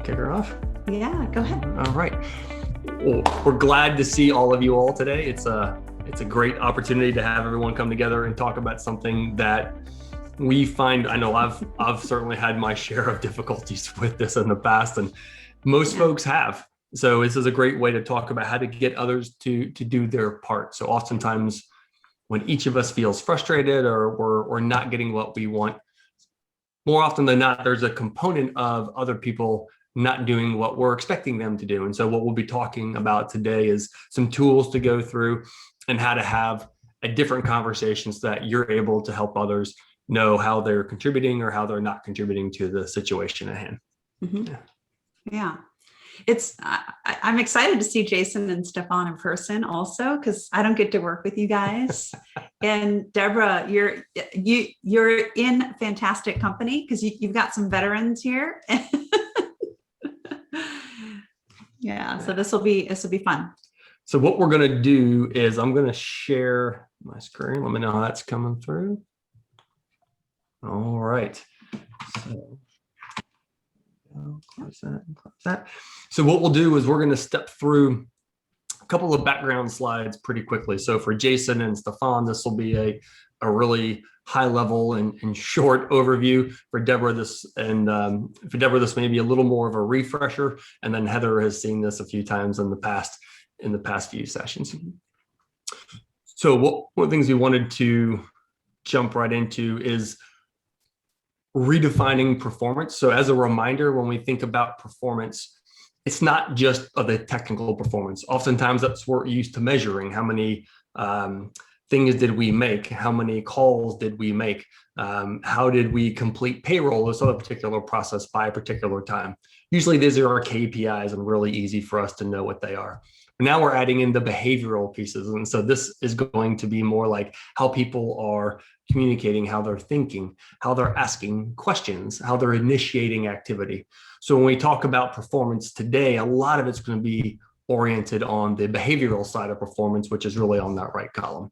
kick her off? Yeah, go ahead. All right. Well, we're glad to see all of you all today. It's a great opportunity to have everyone come together and talk about something that we find. I know I've certainly had my share of difficulties with this in the past, and most folks have. So this is a great way to talk about how to get others to do their part. So oftentimes when each of us feels frustrated or we're not getting what we want, more often than not, there's a component of other people not doing what we're expecting them to do. And so what we'll be talking about today is some tools to go through and how to have a different conversation so that you're able to help others know how they're contributing or how they're not contributing to the situation at hand. Mm-hmm. Yeah. I'm excited to see Jason and Stefan in person also, because I don't get to work with you guys. And Deborah, you're in fantastic company because you've got some veterans here. Yeah, so this will be fun. So what we're going to do is I'm going to share my screen. Let me know how that's coming through. All right. So close that and close that. So what we'll do is we're going to step through a couple of background slides pretty quickly. So for Jason and Stefan, this will be a really high level and short overview. For Deborah, this may be a little more of a refresher. And then Heather has seen this a few times in the past few sessions. So one of the things we wanted to jump right into is redefining performance. So as a reminder, when we think about performance, it's not just the technical performance. Oftentimes that's what we're used to measuring. How many things did we make? How many calls did we make? How did we complete payroll, this other particular process by a particular time? Usually these are our KPIs and really easy for us to know what they are. Now we're adding in the behavioral pieces. And so this is going to be more like how people are communicating, how they're thinking, how they're asking questions, how they're initiating activity. So when we talk about performance today, a lot of it's going to be oriented on the behavioral side of performance, which is really on that right column.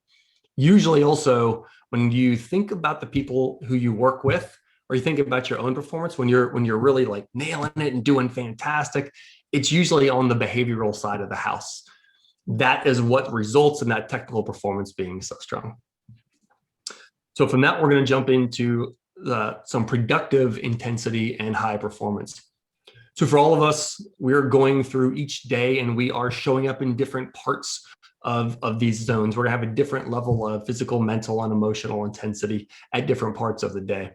Usually also, when you think about the people who you work with, or you think about your own performance, when you're really like nailing it and doing fantastic, it's usually on the behavioral side of the house. That is what results in that technical performance being so strong. So from that, we're going to jump into some productive intensity and high performance. So for all of us, we're going through each day and we are showing up in different parts of these zones. We're going to have a different level of physical, mental, and emotional intensity at different parts of the day.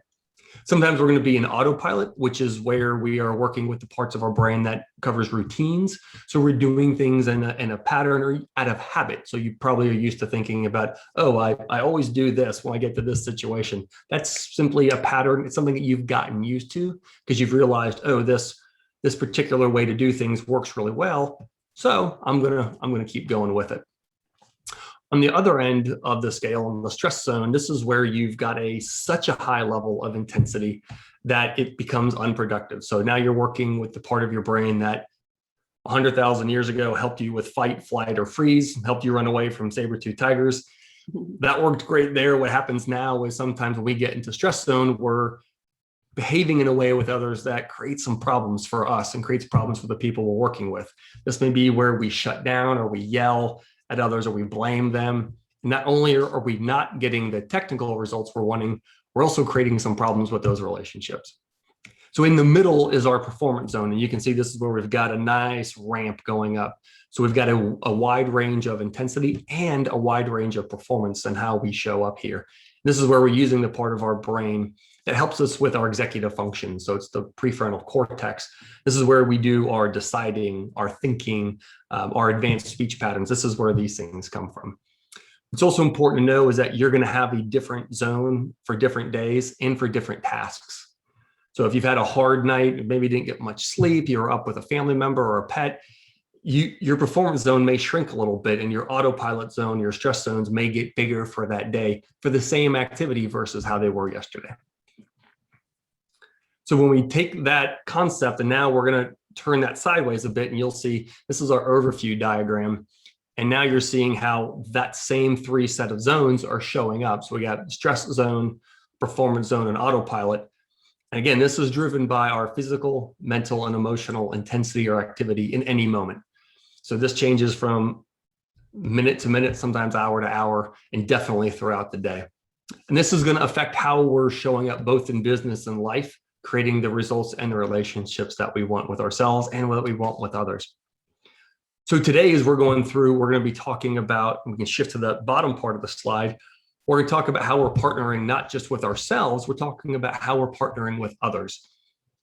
Sometimes we're going to be in autopilot, which is where we are working with the parts of our brain that covers routines. So we're doing things in a pattern or out of habit. So you probably are used to thinking about, oh, I always do this when I get to this situation. That's simply a pattern. It's something that you've gotten used to because you've realized, oh, this particular way to do things works really well. So I'm gonna keep going with it. On the other end of the scale, on the stress zone, this is where you've got such a high level of intensity that it becomes unproductive. So now you're working with the part of your brain that 100,000 years ago helped you with fight, flight, or freeze, helped you run away from saber-toothed tigers. That worked great there. What happens now is sometimes when we get into stress zone, we're behaving in a way with others that creates some problems for us and creates problems for the people we're working with. This may be where we shut down or we yell at others or we blame them. Not only are we not getting the technical results we're wanting, we're also creating some problems with those relationships. So in the middle is our performance zone. And you can see this is where we've got a nice ramp going up. So we've got a wide range of intensity and a wide range of performance and how we show up here. This is where we're using the part of our brain that helps us with our executive function. So it's the prefrontal cortex. This is where we do our deciding, our thinking, our advanced speech patterns. This is where these things come from. It's also important to know is that you're going to have a different zone for different days and for different tasks. So if you've had a hard night, maybe didn't get much sleep, you're up with a family member or a pet, your performance zone may shrink a little bit and your autopilot zone, your stress zones may get bigger for that day for the same activity versus how they were yesterday. So when we take that concept and now we're going to turn that sideways a bit and you'll see this is our overview diagram. And now you're seeing how that same three set of zones are showing up. So we got stress zone, performance zone, and autopilot. And again, this is driven by our physical, mental, and emotional intensity or activity in any moment. So this changes from minute to minute, sometimes hour to hour, and definitely throughout the day. And this is going to affect how we're showing up both in business and life, creating the results and the relationships that we want with ourselves and what we want with others. So today, as we're going through, we're going to be talking about, we can shift to the bottom part of the slide. We're going to talk about how we're partnering not just with ourselves, we're talking about how we're partnering with others.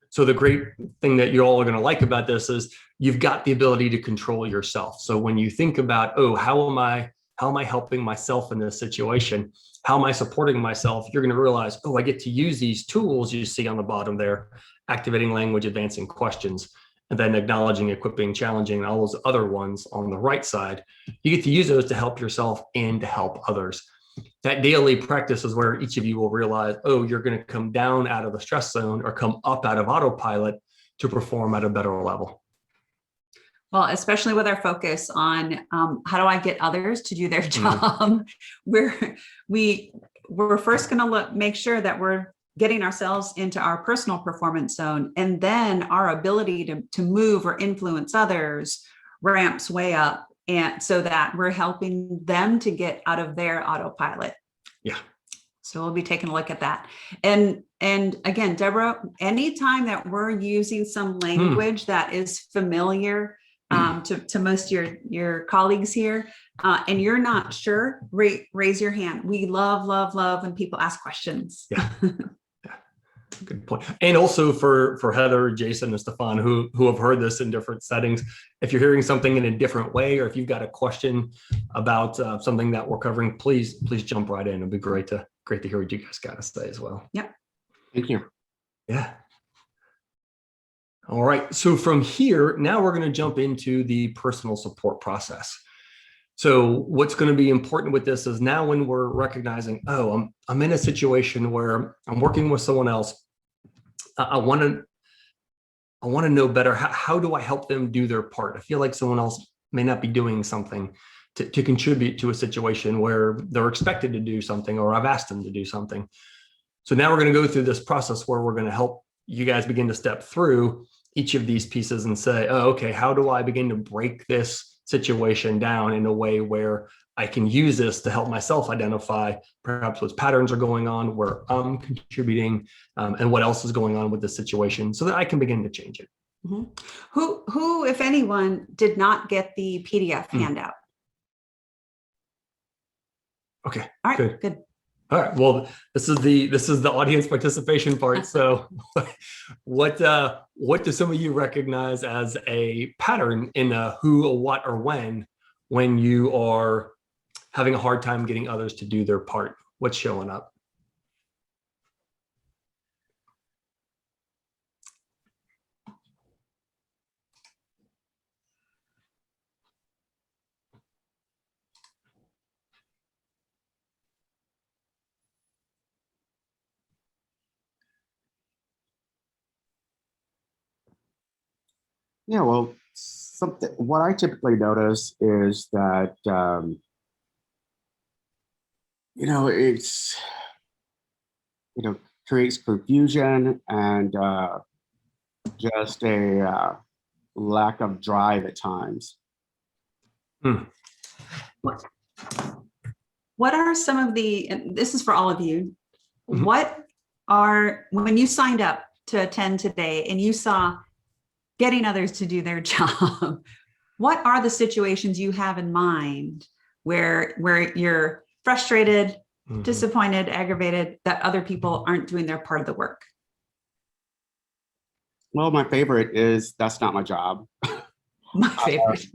So the great thing that you all are going to like about this is you've got the ability to control yourself. So when you think about, oh, how am I helping myself in this situation? How am I supporting myself? You're going to realize, oh, I get to use these tools you see on the bottom there, activating language, advancing questions, and then acknowledging, equipping, challenging, and all those other ones on the right side. You get to use those to help yourself and to help others. That daily practice is where each of you will realize, oh, you're going to come down out of the stress zone or come up out of autopilot to perform at a better level. Well, especially with our focus on how do I get others to do their job, we're first going to make sure that we're getting ourselves into our personal performance zone, and then our ability to move or influence others ramps way up, and so that we're helping them to get out of their autopilot. Yeah. So we'll be taking a look at that. And again, Deborah, anytime that we're using some language that is familiar to most of your colleagues here, and you're not sure, raise your hand. We love when people ask questions. Yeah. Good point. And also for Heather, Jason, and Stefan, who have heard this in different settings, if you're hearing something in a different way, or if you've got a question about something that we're covering, please jump right in. It'd be great to hear what you guys got to say as well. Yep. Thank you. Yeah. All right. So from here, now we're going to jump into the personal support process. So what's going to be important with this is now when we're recognizing, oh, I'm in a situation where I'm working with someone else. I want to know better. How do I help them do their part? I feel like someone else may not be doing something to contribute to a situation where they're expected to do something, or I've asked them to do something. So now we're going to go through this process where we're going to help you guys begin to step through each of these pieces and say, oh, okay, how do I begin to break this situation down in a way where I can use this to help myself identify perhaps what patterns are going on, where I'm contributing, and what else is going on with the situation, so that I can begin to change it. Mm-hmm. Who, if anyone, did not get the PDF handout? Okay. All right. Good. All right. Well, this is the audience participation part. So, what do some of you recognize as a pattern in a who, a what, or when you are having a hard time getting others to do their part? What's showing up? Yeah, well, what I typically notice is that, it's, creates confusion and just a lack of drive at times. What are some of and this is for all of you, Mm-hmm. when you signed up to attend today and you saw getting others to do their job, what are the situations you have in mind where you're frustrated, disappointed, aggravated that other people aren't doing their part of the work? Well, my favorite is that's not my job. My favorite.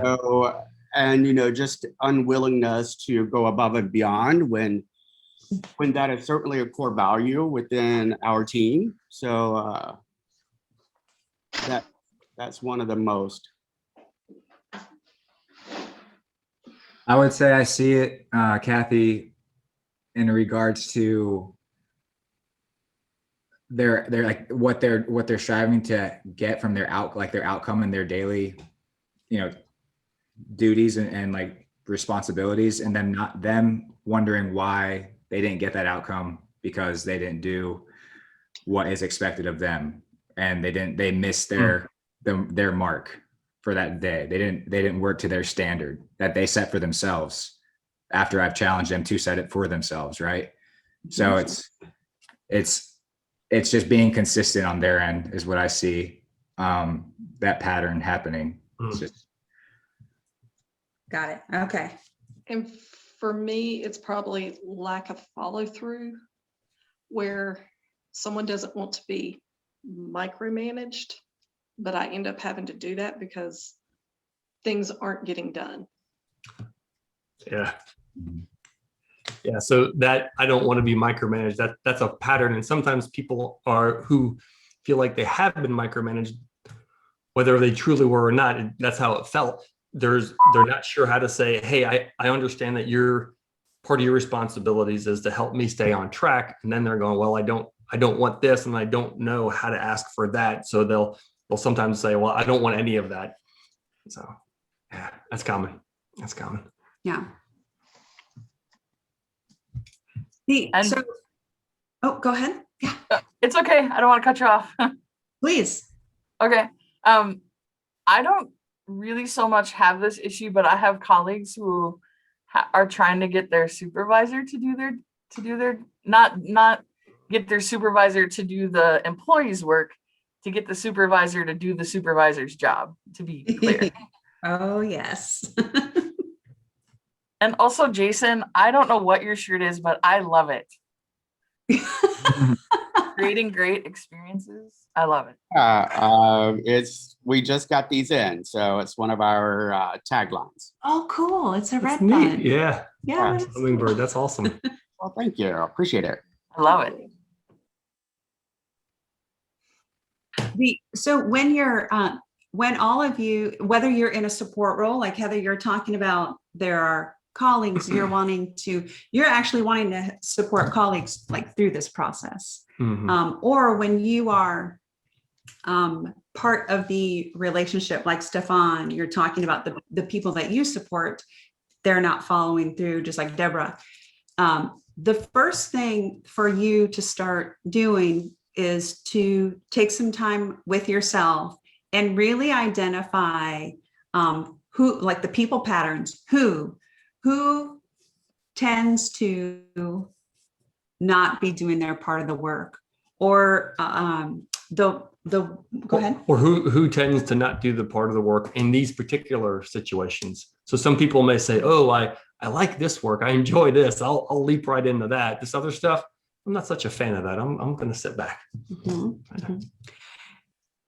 So, and just unwillingness to go above and beyond when that is certainly a core value within our team. So that's one of the most. I would say I see it, Kathy, in regards to they're like what they're striving to get from their outcome and their daily, duties and like responsibilities, and then not them wondering why they didn't get that outcome because they didn't do what is expected of them, and they missed their mark for that day. They didn't work to their standard that they set for themselves after I've challenged them to set it for themselves, right? So it's just being consistent on their end is what I see, that pattern happening. It's just, Got it. Okay. And for me, it's probably lack of follow through, where someone doesn't want to be micromanaged, but I end up having to do that because things aren't getting done. Yeah. Yeah. So that I don't want to be micromanaged. That's a pattern. And sometimes people who feel like they have been micromanaged, whether they truly were or not, that's how it felt. They're not sure how to say, hey, I understand that part of your responsibilities is to help me stay on track. And then they're going, well, I don't want this, and I don't know how to ask for that. So they'll sometimes say, well, I don't want any of that. So yeah, that's common. Yeah. Go ahead. Yeah, It's okay. I don't want to cut you off. please. Okay. I don't really so much have this issue, but I have colleagues who are trying to get their supervisor to do their not get their supervisor to do the employee's work, to get the supervisor to do the supervisor's job, to be clear. Oh, yes. And also, Jason, I don't know what your shirt is, but I love it. Creating great experiences. I love it. We just got these in, so it's one of our taglines. Oh, cool. It's a red Neat. button. Yeah. Yeah. that's Hummingbird. That's awesome. Well, thank you. I appreciate it. I love it. So when all of you, whether you're in a support role, like Heather, you're talking about, there are colleagues you're actually wanting to support colleagues like through this process. Or when you are part of the relationship, like Stefan, you're talking about the people that you support, they're not following through, just like Deborah. The first thing for you to start doing is to take some time with yourself and really identify who, like the people patterns, who tends to not be doing their part of the work, or go ahead. Or who tends to not do the part of the work in these particular situations. So some people may say, oh, I like this work. I enjoy this. I'll leap right into that. This other stuff, I'm not such a fan of that. I'm going to sit back.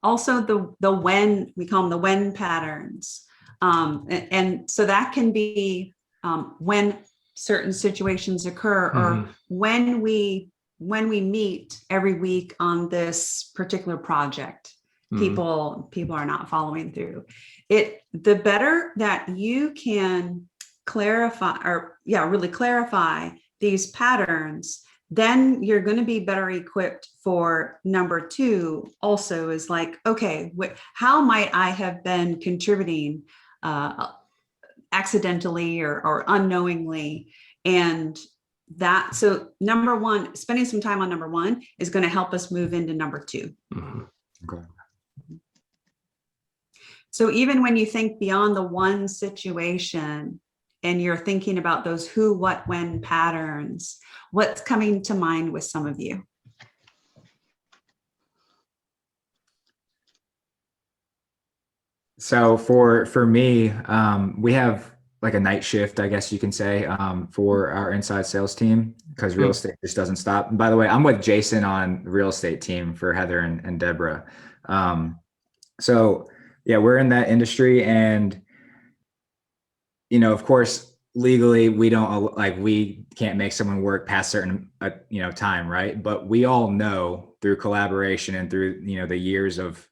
Also, the when, we call them the when patterns. And so that can be when certain situations occur, or when we meet every week on this particular project, people are not following through. The better that you can really clarify these patterns, then you're going to be better equipped for number 2. Also is like, okay, how might I have been contributing accidentally or unknowingly? And that, so number 1, spending some time on number 1 is going to help us move into number 2. okay. So even when you think beyond the one situation and you're thinking about those who, what, when patterns, what's coming to mind with some of you? So for me, we have like a night shift, I guess you can say, for our inside sales team, because real estate just doesn't stop. And by the way, I'm with Jason on the real estate team for Heather and Deborah. So yeah, we're in that industry, and of course, legally we can't make someone work past certain time, right? But we all know through collaboration and through the years of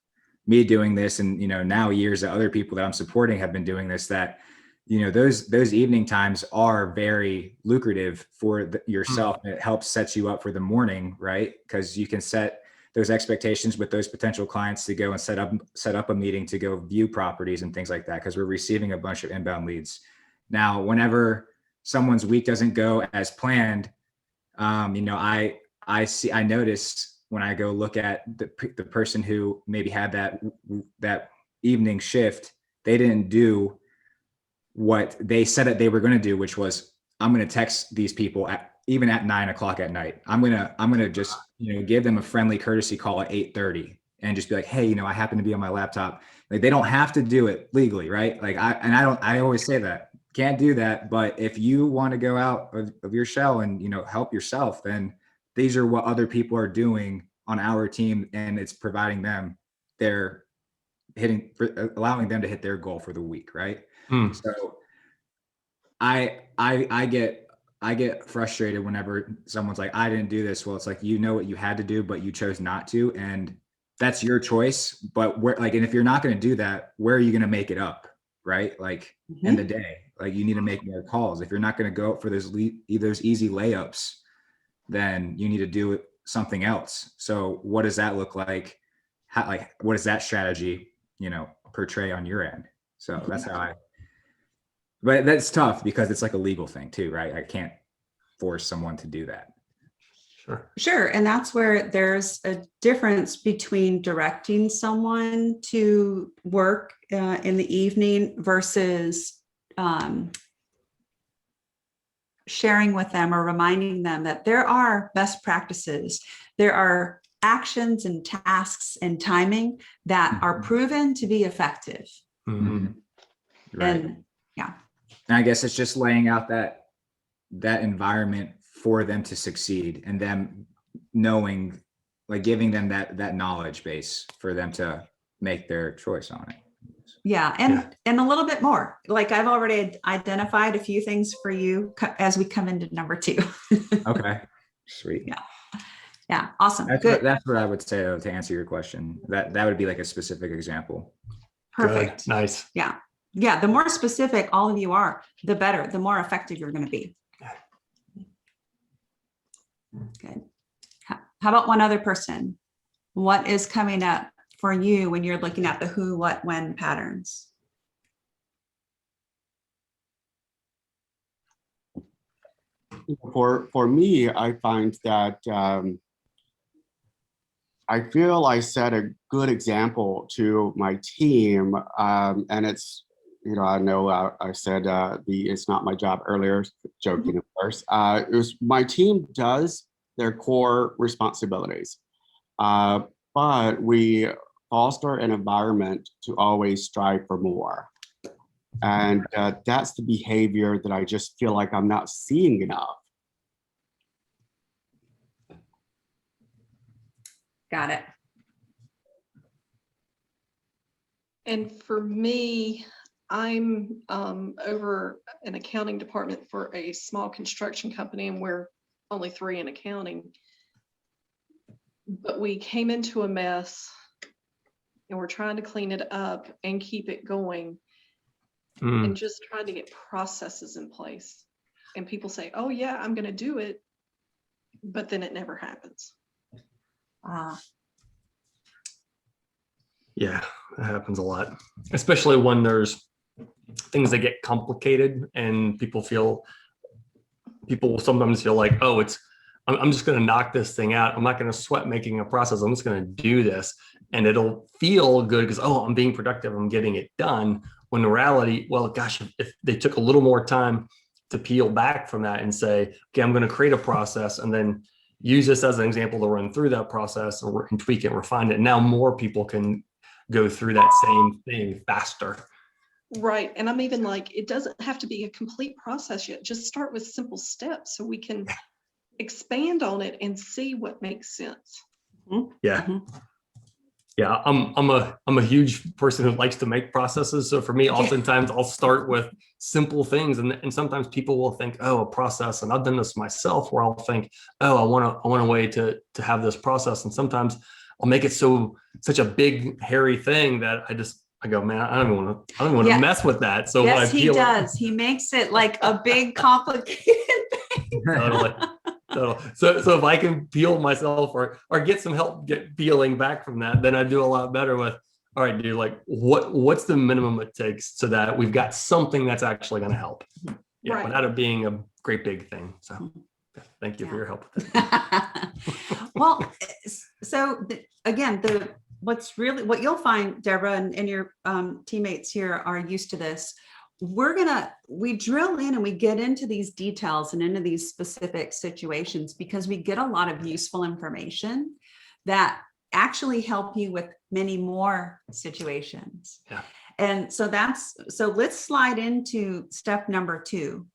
me doing this, and now years that other people that I'm supporting have been doing this, that those evening times are very lucrative for yourself. It helps set you up for the morning, right? Because you can set those expectations with those potential clients to go and set up a meeting to go view properties and things like that, because we're receiving a bunch of inbound leads. Now, whenever someone's week doesn't go as planned, I notice when I go look at the person who maybe had that evening shift, they didn't do what they said that they were going to do, which was, I'm going to text these people even at 9 o'clock at night. I'm going to just, give them a friendly courtesy call at 8:30 and just be like, hey, I happen to be on my laptop. Like, they don't have to do it legally. Right. Like I always say that can't do that. But if you want to go out of your shell and, help yourself, then these are what other people are doing on our team. And it's providing them allowing them to hit their goal for the week. Right. So I get frustrated whenever someone's like, I didn't do this. Well, it's like, what you had to do, but you chose not to. And that's your choice. But and if you're not going to do that, where are you going to make it up? Right. Like in the day, like you need to make more calls. If you're not going to go for those easy layups, then you need to do something else. So what does that look like? What does that strategy, portray on your end? So that's how but that's tough because it's like a legal thing too, right? I can't force someone to do that. Sure. And that's where there's a difference between directing someone to work in the evening versus sharing with them or reminding them that there are best practices. There are actions and tasks and timing that are proven to be effective. Mm-hmm. Right. And yeah. And I guess it's just laying out that environment for them to succeed, and them knowing, like giving them that knowledge base for them to make their choice on it. Yeah. And a little bit more, like I've already identified a few things for you as we come into number 2. Okay. Sweet. Yeah. Awesome. Good. That's what I would say though, to answer your question. That would be like a specific example. Perfect. Good. Nice. Yeah. Yeah. The more specific all of you are, the better, the more effective you're going to be. Good. How about one other person? What is coming up for you when you're looking at the who, what, when patterns? For me, I find that I feel I set a good example to my team, and it's, I know I said it's not my job earlier, joking of course. It was my team does their core responsibilities, but we foster an environment to always strive for more. And that's the behavior that I just feel like I'm not seeing enough. Got it. And for me, I'm over an accounting department for a small construction company, and we're only 3 in accounting. But we came into a mess and we're trying to clean it up and keep it going, and just trying to get processes in place. And people say, oh yeah, I'm going to do it, but then it never happens. Yeah, that happens a lot, especially when there's things that get complicated and people will sometimes feel like, oh, I'm just going to knock this thing out. I'm not going to sweat making a process. I'm just going to do this, and it'll feel good because, oh, I'm being productive. I'm getting it done. When in reality, well, gosh, if they took a little more time to peel back from that and say, okay, I'm going to create a process and then use this as an example to run through that process and tweak it, refine it. And now more people can go through that same thing faster. Right. And I'm even like, it doesn't have to be a complete process yet. Just start with simple steps so we can expand on it and see what makes sense. Yeah. Yeah. I'm a huge person who likes to make processes. So for me, oftentimes I'll start with simple things. And sometimes people will think, oh, a process. And I've done this myself where I'll think, oh, I want a way to have this process. And sometimes I'll make it such a big, hairy thing that I go, man, I don't even want to mess with that. So yes, he does. He makes it like a big, complicated thing. Totally. So if I can peel myself or get some help peeling back from that, then I do a lot better with, all right, dude, like what's the minimum it takes so that we've got something that's actually going to help, right, without it being a great big thing. So thank you for your help with that. Well, again, what you'll find, Deborah, and your teammates here are used to this. We drill in and we get into these details and into these specific situations because we get a lot of useful information that actually help you with many more situations. Yeah. And so let's slide into step number 2.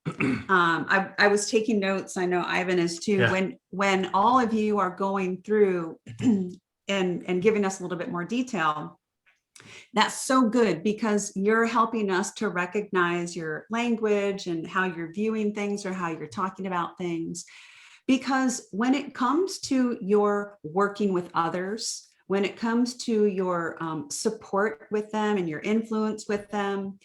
I was taking notes. I know Ivan is too. Yeah. When all of you are going through and giving us a little bit more detail, that's so good because you're helping us to recognize your language and how you're viewing things or how you're talking about things. Because when it comes to your working with others, when it comes to your support with them and your influence with them,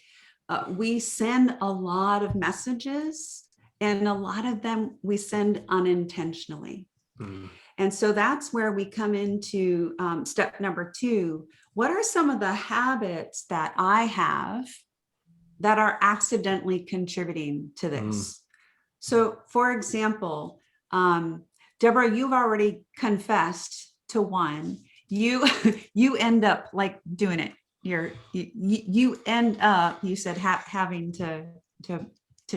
we send a lot of messages, and a lot of them we send unintentionally. Mm. And so that's where we come into step number 2. What are some of the habits that I have that are accidentally contributing to this? Mm. So, for example, Deborah, you've already confessed to one. You end up like doing it. You end up, you said, having to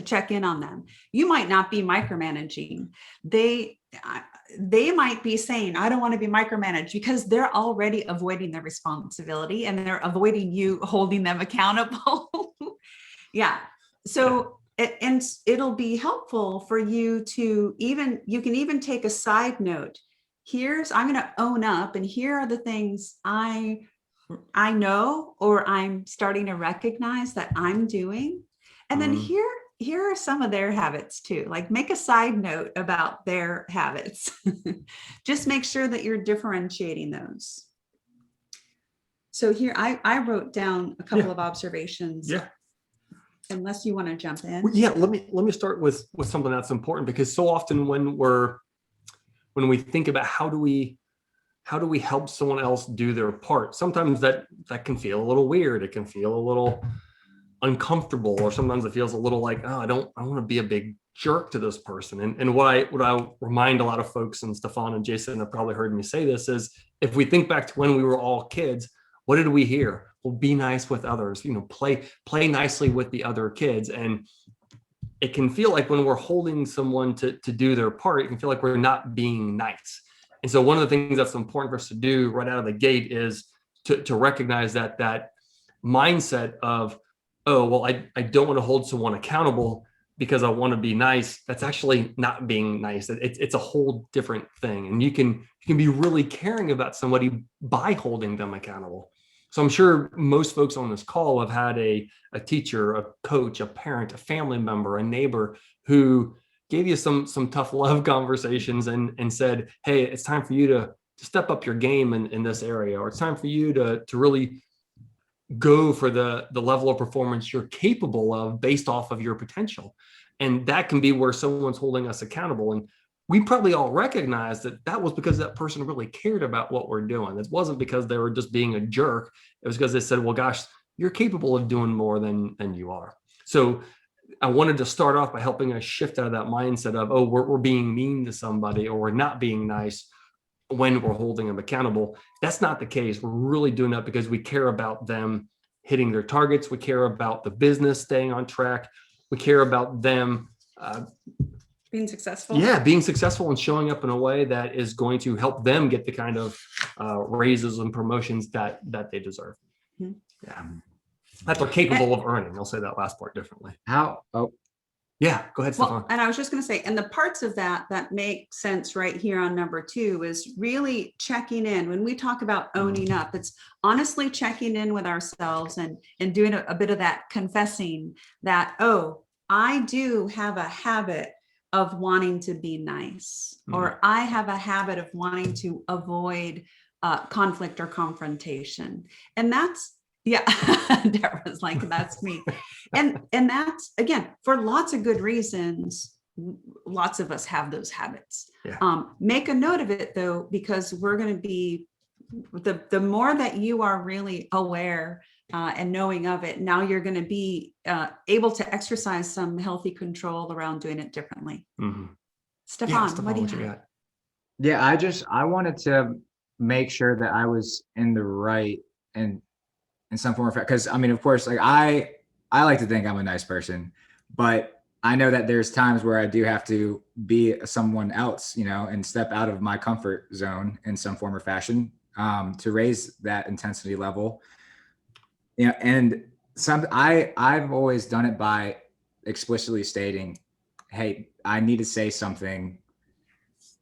check in on them. You might not be micromanaging. They might be saying, I don't want to be micromanaged, because they're already avoiding their responsibility and they're avoiding you holding them accountable. Yeah. So, and it'll be helpful for you to you can even take a side note. I'm going to own up, and here are the things I know, or I'm starting to recognize that I'm doing. And then here are some of their habits too. Like, make a side note about their habits. Just make sure that you're differentiating those. So here I wrote down a couple of observations. Yeah. Unless you want to jump in. Yeah, let me start with something that's important, because so often when we think about how do we help someone else do their part, sometimes that can feel a little weird. It can feel a little uncomfortable, or sometimes it feels a little like, oh, I don't want to be a big jerk to this person. And what I remind a lot of folks, and Stefan and Jason have probably heard me say this, is if we think back to when we were all kids, what did we hear? Well, be nice with others, play nicely with the other kids. And it can feel like when we're holding someone to do their part, it can feel like we're not being nice. And so one of the things that's important for us to do right out of the gate is to recognize that mindset of, oh, well, I don't want to hold someone accountable because I want to be nice. That's actually not being nice. It's a whole different thing. And you can be really caring about somebody by holding them accountable. So I'm sure most folks on this call have had a teacher, a coach, a parent, a family member, a neighbor who gave you some tough love conversations and said, hey, it's time for you to step up your game in this area, or it's time for you to really go for the level of performance you're capable of based off of your potential. And that can be where someone's holding us accountable. And we probably all recognize that was because that person really cared about what we're doing. It wasn't because they were just being a jerk. It was because they said, well, gosh, you're capable of doing more than you are. So I wanted to start off by helping us shift out of that mindset of, oh, we're being mean to somebody, or we're not being nice when we're holding them accountable. That's not the case. We're really doing that because we care about them hitting their targets. We care about the business staying on track. We care about them being successful. Yeah, being successful and showing up in a way that is going to help them get the kind of raises and promotions that they deserve. Mm-hmm. Yeah, that they're capable of earning. I'll say that last part differently. Yeah, go ahead, Stefan. Well, and I was just going to say, and the parts of that make sense right here on number 2 is really checking in. When we talk about owning up, it's honestly checking in with ourselves and doing a bit of that confessing that, oh, I do have a habit of wanting to be nice, or I have a habit of wanting to avoid conflict or confrontation. And that's, yeah, Deborah's like, that's me. And that's, again, for lots of good reasons, lots of us have those habits. Yeah. Make a note of it though, because we're going to be, the more that you are really aware and knowing of it, now you're going to be able to exercise some healthy control around doing it differently. Mm-hmm. Stefan, what do you got? Yeah, I wanted to make sure that I was in the right and in some form of fact. Because I mean, of course, like I like to think I'm a nice person, but I know that there's times where I do have to be someone else, and step out of my comfort zone in some form or fashion, to raise that intensity level. And I've always done it by explicitly stating, hey, I need to say something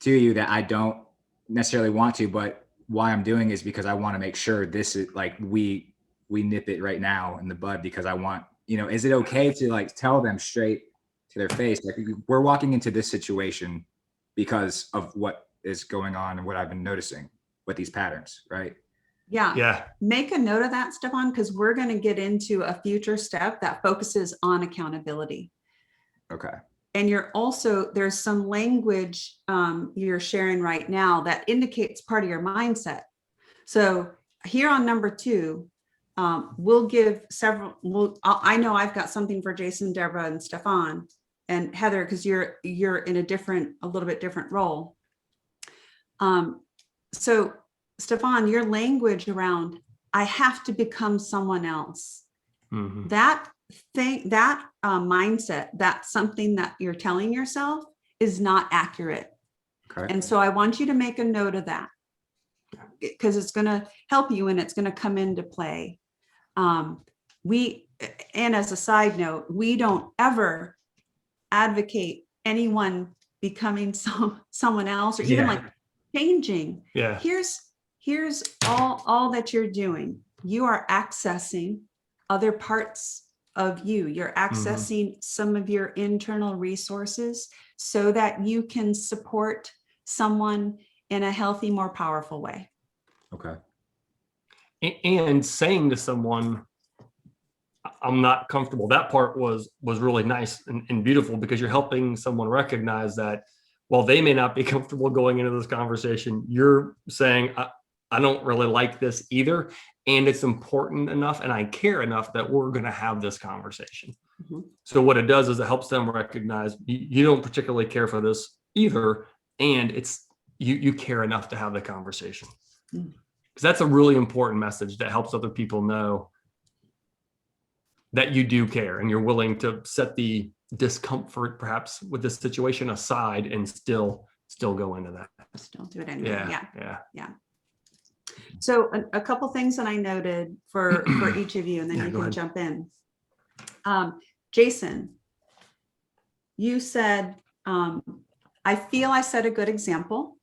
to you that I don't necessarily want to, but why I'm doing is because I want to make sure this is like, we nip it right now in the bud, because I want, is it okay to like tell them straight to their face, like, we're walking into this situation because of what is going on and what I've been noticing with these patterns, right? Yeah. Yeah. Make a note of that, Stefan, because we're going to get into a future step that focuses on accountability. Okay. And there's some language you're sharing right now that indicates part of your mindset. So here on number 2, we'll give several, I know I've got something for Jason, Deborah, and Stefan and Heather, because you're in a little bit different role. So Stefan, your language around, I have to become someone else. Mm-hmm. That mindset, that's something that you're telling yourself is not accurate. Okay. And so I want you to make a note of that, because it's going to help you and it's going to come into play. And as a side note, we don't ever advocate anyone becoming someone else, or even like changing. Yeah. Here's all that you're doing. You are accessing other parts of you. You're accessing some of your internal resources so that you can support someone in a healthy, more powerful way. Okay. And saying to someone, I'm not comfortable. That part was really nice and beautiful, because you're helping someone recognize that while they may not be comfortable going into this conversation, you're saying, I don't really like this either. And it's important enough and I care enough that we're going to have this conversation. Mm-hmm. So what it does is it helps them recognize you don't particularly care for this either. And it's you care enough to have the conversation. Because that's a really important message that helps other people know that you do care and you're willing to set the discomfort perhaps with this situation aside and still go into that. Still do it anyway. Yeah. So a couple things that I noted for each of you, and then you can jump in. Jason, you said, I feel I set a good example,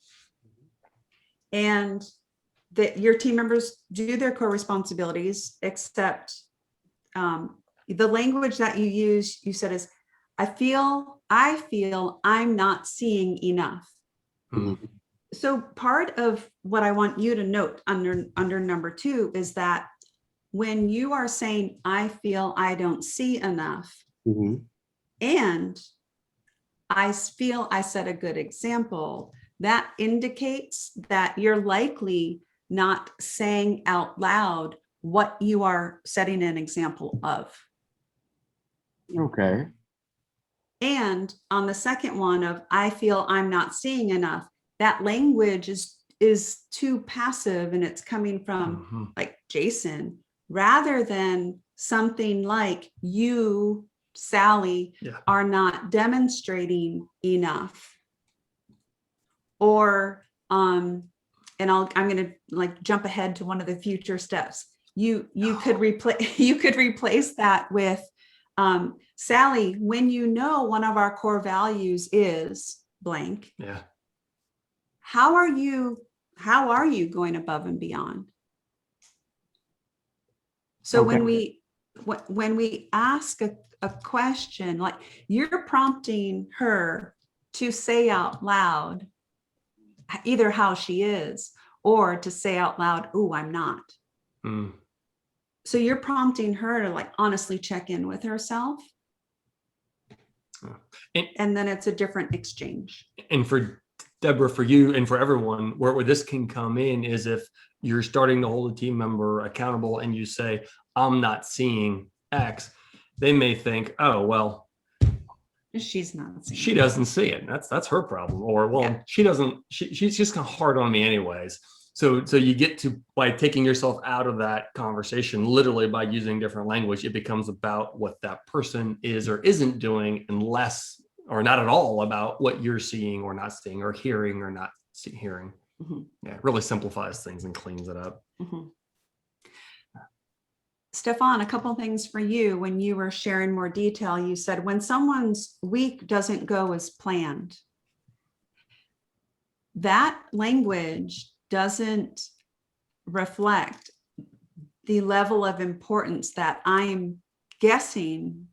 and that your team members do their core responsibilities, except the language that you use, you said is, I feel I'm not seeing enough. Mm-hmm. So part of what I want you to note under number 2 is that when you are saying, I feel I don't see enough, and I feel I set a good example, that indicates that you're likely not saying out loud what you are setting an example of. Okay. And on the second one of, I feel I'm not seeing enough, that language is too passive, and it's coming from like Jason, rather than something like, you, Sally, are not demonstrating enough. Or and I'm going to like jump ahead to one of the future steps. You could replace that with, Sally, when you know one of our core values is blank. Yeah. How are you going above and beyond? So when we ask a question, like, you're prompting her to say out loud either how she is, or to say out loud, "Ooh, I'm not." So you're prompting her to like honestly check in with herself. And then it's a different exchange. And for Deborah, for you and for everyone, where this can come in is if you're starting to hold a team member accountable and you say, I'm not seeing X, they may think, oh, well, she's not seeing she doesn't see it. That's her problem. Or, well, she doesn't, she's just kind of hard on me anyways. So you get to, by taking yourself out of that conversation, literally by using different language, it becomes about what that person is or isn't doing, and less or not at all about what you're seeing or not seeing, or hearing or not hearing. Mhm. Yeah, it really simplifies things and cleans it up. Mhm. Stefan, a couple things for you. When you were sharing more detail, you said when someone's week doesn't go as planned, that language doesn't reflect the level of importance that I'm guessing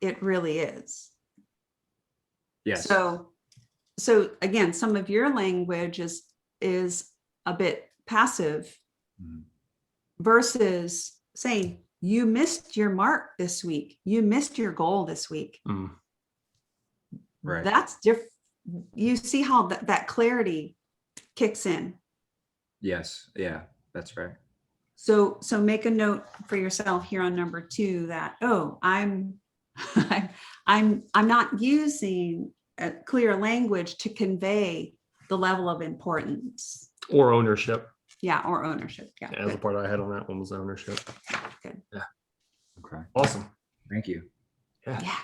it really is. Yes. So again, some of your language is a bit passive Mhm. versus saying you missed your mark this week, you missed your goal this week. Mm. Right. That's different. You see how that clarity kicks in. Yes. Yeah, that's right. So make a note for yourself here on number 2 that, oh, I'm I'm not using a clear language to convey the level of importance. Or ownership. Yeah, or ownership. Yeah. Yeah, the Good. part I had on that one was ownership. Good. Yeah. Okay. Awesome. Thank you. Yeah. Yeah.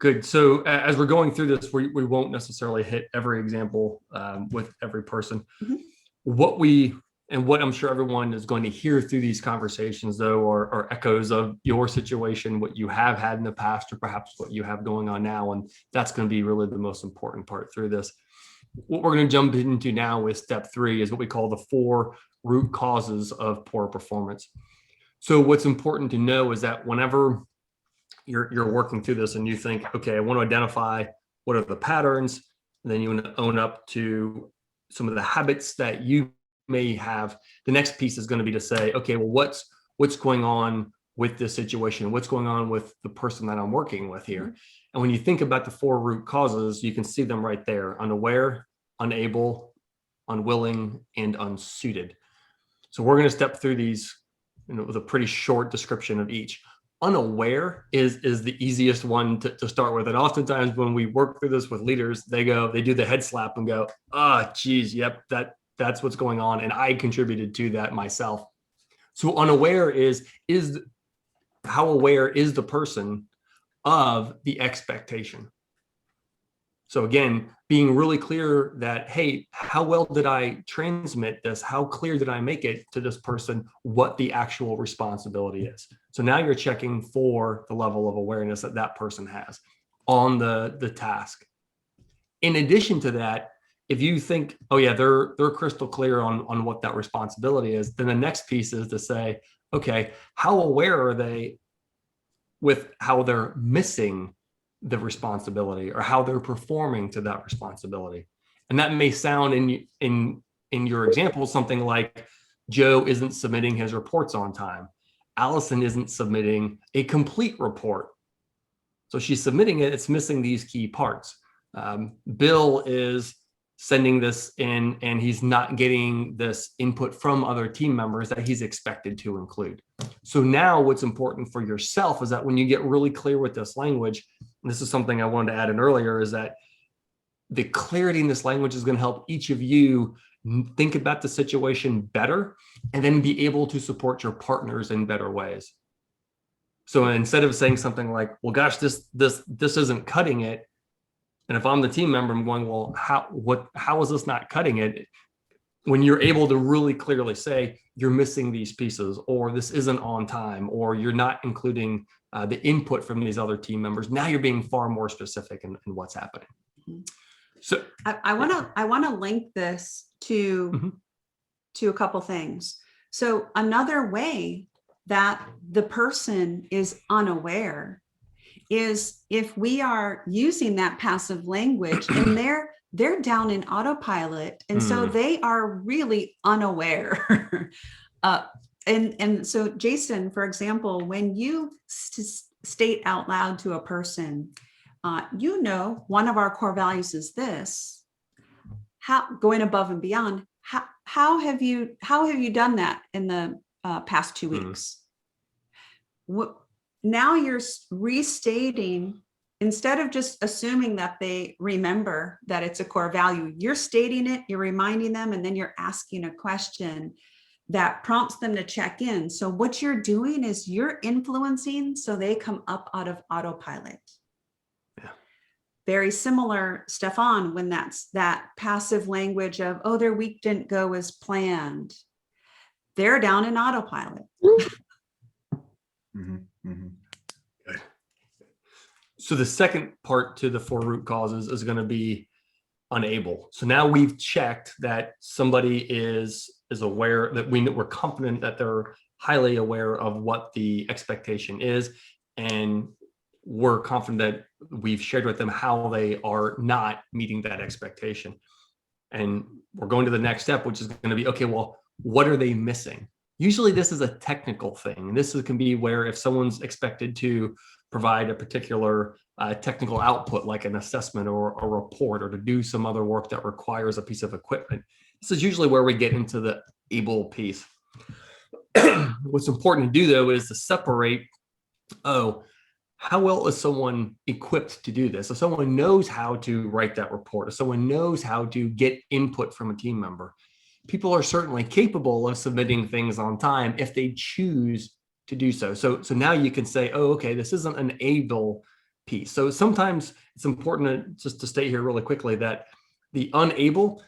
Good. So as we're going through this, we won't necessarily hit every example with every person. Mhm. What I'm sure everyone is going to hear through these conversations, though, are echoes of your situation, what you have had in the past, or perhaps what you have going on now. And that's going to be really the most important part through this. What we're going to jump into now with step 3 is what we call the 4 root causes of poor performance. So what's important to know is that whenever you're working through this and you think, okay, I want to identify what are the patterns, and then you want to own up to some of the habits that you may have. The next piece is going to be to say, okay, well, what's going on with this situation? What's going on with the person that I'm working with here? Mhm. And when you think about the 4 root causes, you can see them right there: unaware, unable, unwilling, and unsuited. So we're going to step through these with a pretty short description of each. Unaware is the easiest one to start with. And oftentimes when we work through this with leaders, they do the head slap and go, oh, geez, yep, that's what's going on. And I contributed to that myself. So unaware is how aware is the person of the expectation? So again, being really clear that, hey, how well did I transmit this? How clear did I make it to this person what the actual responsibility is? So now you're checking for the level of awareness that that person has on the task. In addition to that, if you think, oh yeah, they're crystal clear on what that responsibility is, then the next piece is to say, okay, how aware are they with how they're missing the responsibility or how they're performing to that responsibility? And that may sound in your example something like Joe isn't submitting his reports on time. Allison isn't submitting a complete report. So she's submitting it, it's missing these key parts. Bill is sending this in and he's not getting this input from other team members that he's expected to include. So now what's important for yourself is that when you get really clear with this language, and this is something I wanted to add in earlier, is that the clarity in this language is going to help each of you think about the situation better and then be able to support your partners in better ways. So instead of saying something like, well, gosh, this isn't cutting it. And if I'm the team member, I'm going, well, how is this not cutting it? When you're able to really clearly say you're missing these pieces, or this isn't on time, or you're not including the input from these other team members, now you're being far more specific in what's happening. Mhm. So I want to link this to a couple things. So another way that the person is unaware is if we are using that passive language and they're down in autopilot, and so they are really unaware. And so Jason, for example, when you state out loud to a person, one of our core values is this, how going above and beyond, how have you done that in the past 2 weeks? Now you're restating instead of just assuming that they remember that it's a core value, you're stating it, you're reminding them, and then you're asking a question that prompts them to check in. So what you're doing is you're influencing so they come up out of autopilot. Yeah. Very similar, Stefan, when that's that passive language of, oh, their week didn't go as planned. They're down in autopilot. Mhm, mhm. Good. So the second part to the 4 root causes is going to be unable. So now we've checked that somebody is aware, that we're confident that they're highly aware of what the expectation is, and we're confident that we've shared with them how they are not meeting that expectation. And we're going to the next step, which is going to be, okay, well, what are they missing? Usually this is a technical thing. And this can be where if someone's expected to provide a particular technical output, like an assessment or a report, or to do some other work that requires a piece of equipment, this is usually where we get into the able piece. What's important to do, though, is to separate, how well is someone equipped to do this? If someone knows how to write that report, if someone knows how to get input from a team member, people are certainly capable of submitting things on time if they choose to do so. So now you can say, oh, okay, this isn't an able piece. So sometimes it's important just to state here really quickly that the unable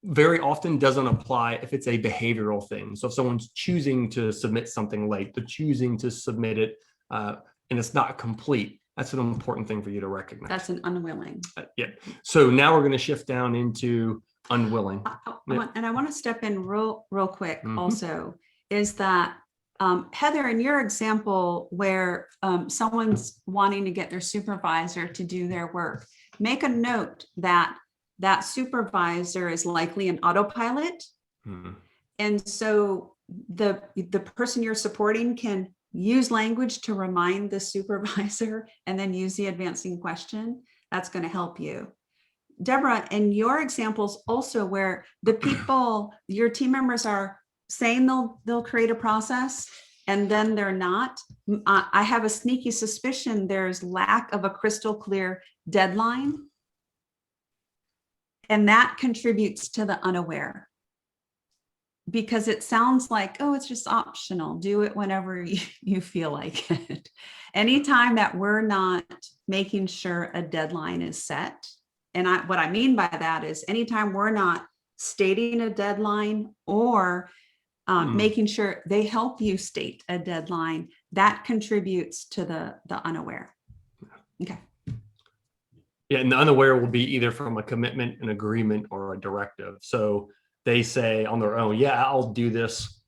very often doesn't apply if it's a behavioral thing. So if someone's choosing to submit something late, they're choosing to submit it and it's not complete, that's an important thing for you to recognize. That's an unwilling. Yeah. So now we're going to shift down into unwilling. And I want to step in real quick Mhm. also, is that Heather, in your example where someone's wanting to get their supervisor to do their work, make a note that that supervisor is likely an autopilot. Mhm. And so the person you're supporting can use language to remind the supervisor and then use the advancing question. That's going to help you. Deborah, in your examples also where the people, your team members are saying they'll create a process and then they're not, I have a sneaky suspicion there's lack of a crystal clear deadline. And that contributes to the unaware. Because it sounds like, oh, it's just optional. Do it whenever you feel like it. Anytime that we're not making sure a deadline is set, and what I mean by that is anytime we're not stating a deadline or making sure they help you state a deadline, that contributes to the unaware. Okay. Yeah, and the unaware will be either from a commitment, an agreement, or a directive. So they say on their own, yeah, I'll do this.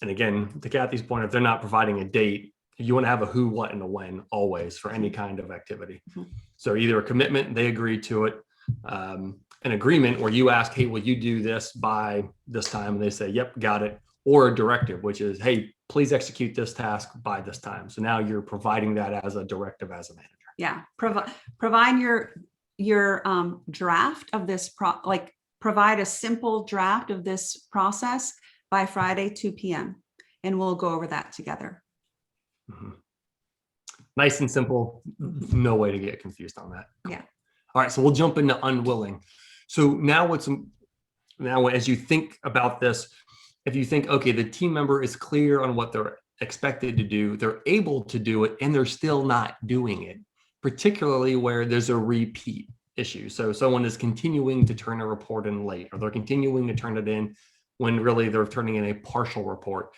And again, to Kathy's point, if they're not providing a date, you want to have a who, what, and a when always for any kind of activity. Mhm. So either a commitment, they agree to it, an agreement where you ask, hey, will you do this by this time? And they say, yep, got it. Or a directive, which is, hey, please execute this task by this time. So now you're providing that as a directive as a manager. Yeah, provide your draft of this provide a simple draft of this process by Friday, 2 p.m. And we'll go over that together. Mm-hmm. Nice and simple. No way to get confused on that. Yeah. All right. So we'll jump into unwilling. So now as you think about this, if you think, okay, the team member is clear on what they're expected to do, they're able to do it, and they're still not doing it, particularly where there's a repeat issue. So someone is continuing to turn a report in late, or they're continuing to turn it in when really they're turning in a partial report.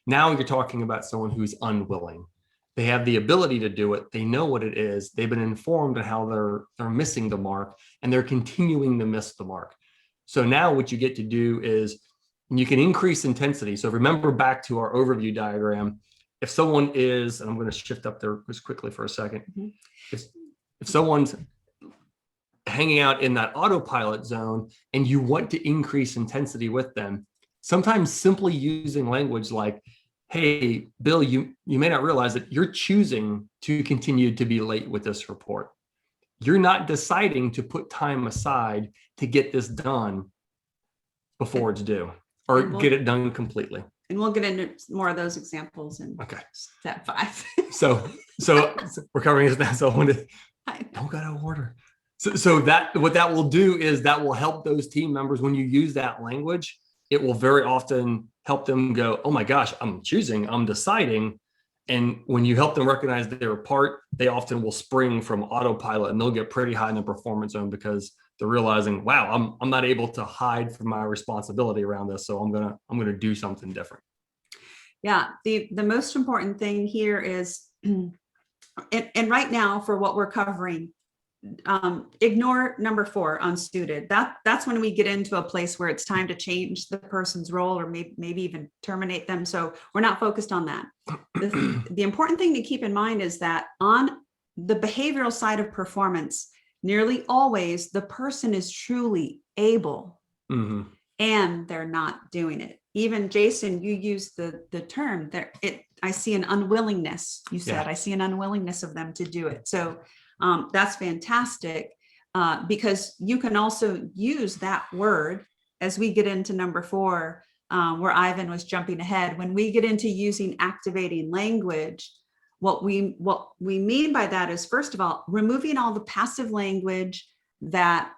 Now you're talking about someone who's unwilling. They have the ability to do it. They know what it is. They've been informed on how they're missing the mark, and they're continuing to miss the mark. So now what you get to do is you can increase intensity. So remember back to our overview diagram. If someone is, and I'm going to shift up there just quickly for a second. Mm-hmm. If someone's hanging out in that autopilot zone and you want to increase intensity with them, sometimes simply using language like, hey, Bill, you may not realize that you're choosing to continue to be late with this report. You're not deciding to put time aside to get this done before it's due, or get it done completely. And we'll get into more of those examples in step 5. So we're covering this now. So I want to I know. Don't got to order. So that what that will do is that will help those team members when you use that language. It will very often help them go, oh my gosh, I'm choosing, I'm deciding. And when you help them recognize that they're a part, they often will spring from autopilot and they'll get pretty high in the performance zone because they're realizing, wow, I'm not able to hide from my responsibility around this. So I'm gonna do something different. Yeah, the most important thing here is, and right now for what we're covering, ignore number 4, unsuited. That's when we get into a place where it's time to change the person's role or maybe even terminate them. So we're not focused on that. The important thing to keep in mind is that on the behavioral side of performance, nearly always the person is truly able and they're not doing it. Even Jason, you use the term there. I see an unwillingness. You said, I see an unwillingness of them to do it. So that's fantastic because you can also use that word as we get into number 4, where Ivan was jumping ahead. When we get into using activating language, what we mean by that is, first of all, removing all the passive language that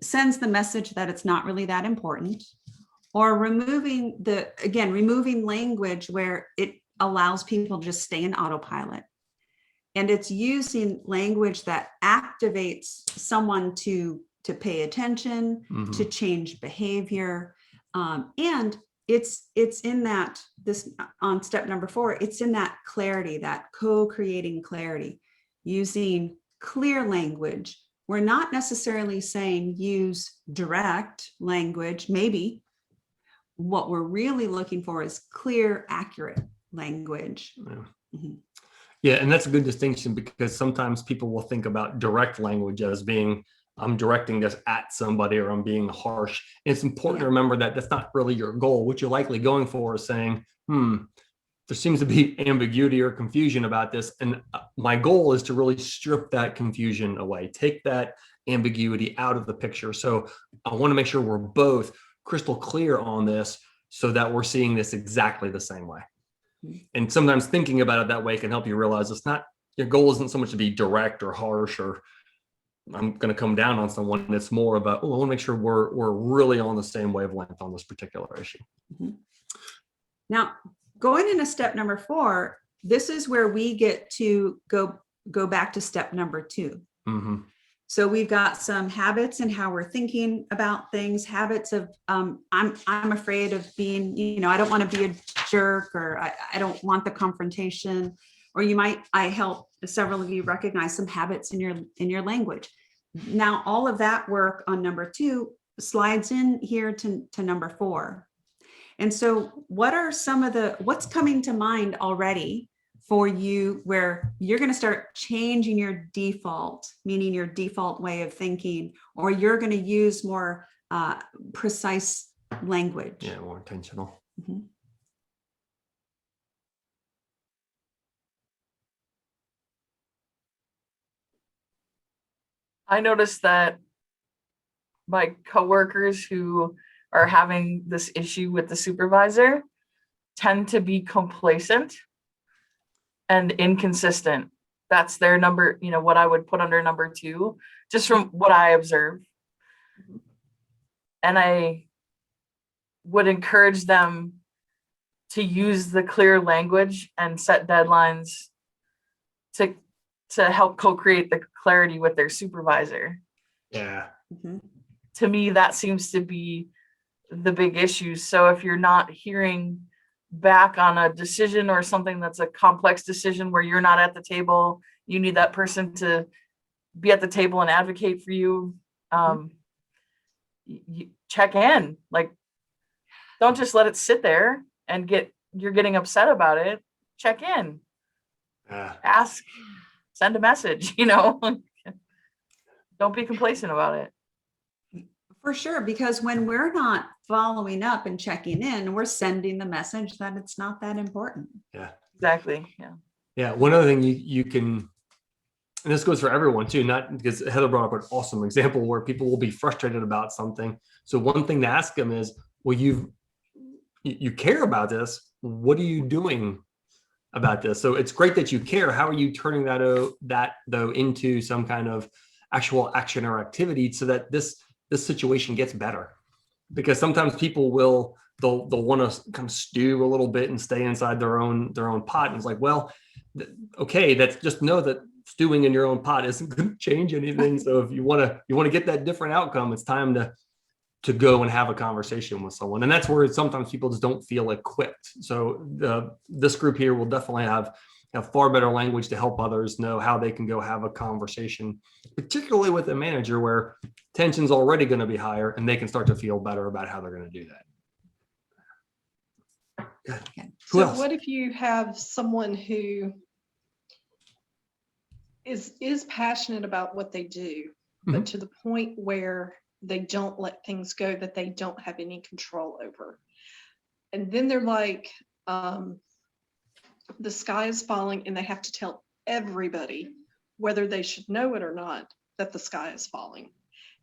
sends the message that it's not really that important, or removing language where it allows people to just stay in autopilot. And it's using language that activates someone to pay attention, to change behavior. And it's in that, this on step number 4, it's in that clarity, that co-creating clarity, using clear language. We're not necessarily saying use direct language. Maybe what we're really looking for is clear, accurate language. Yeah, and that's a good distinction because sometimes people will think about direct language as being, I'm directing this at somebody or I'm being harsh. And it's important to remember that that's not really your goal. What you're likely going for is saying, there seems to be ambiguity or confusion about this. And my goal is to really strip that confusion away, take that ambiguity out of the picture. So I want to make sure we're both crystal clear on this so that we're seeing this exactly the same way. And sometimes thinking about it that way can help you realize it's not, your goal isn't so much to be direct or harsh or I'm going to come down on someone. It's more about, I want to make sure we're really on the same wavelength on this particular issue. Now, going into step number 4, this is where we get to go back to step number 2. So we've got some habits and how we're thinking about things, habits of, I'm afraid of being, I don't want to be a jerk, or I don't want the confrontation, or I help several of you recognize some habits in your language. Now, all of that work on number 2 slides in here to number 4. And so what are what's coming to mind already for you where you're going to start changing your default, meaning your default way of thinking, or you're going to use more precise language? Yeah, more intentional. I noticed that my coworkers who are having this issue with the supervisor tend to be complacent and inconsistent. That's their number, what I would put under number 2, just from what I observe. And I would encourage them to use the clear language and set deadlines to help co-create the clarity with their supervisor. Yeah. To me, that seems to be the big issue. So if you're not hearing back on a decision or something that's a complex decision where you're not at the table, you need that person to be at the table and advocate for you. You check in, like, don't just let it sit there and you're getting upset about it. Check in, ask, send a message, don't be complacent about it. For sure, because when we're not following up and checking in, we're sending the message that it's not that important. Yeah, exactly. Yeah. One other thing you can, and this goes for everyone too, not because Heather brought up an awesome example where people will be frustrated about something. So one thing to ask them is, well, you care about this. What are you doing about this. So it's great that you care. How are you turning that though into some kind of actual action or activity so that this situation gets better? Because sometimes people they'll want to kind of stew a little bit and stay inside their own pot. And it's like, well, okay, that's just know that stewing in your own pot isn't going to change anything. So if you want to get that different outcome, it's time to go and have a conversation with someone. And that's where sometimes people just don't feel equipped. So this group here will definitely have far better language to help others know how they can go have a conversation, particularly with a manager where tension's already going to be higher and they can start to feel better about how they're going to do that. Good. Who So else? what if you have someone who is passionate about what they do, but to the point where they don't let things go that they don't have any control over? And then they're like, the sky is falling and they have to tell everybody, whether they should know it or not, that the sky is falling.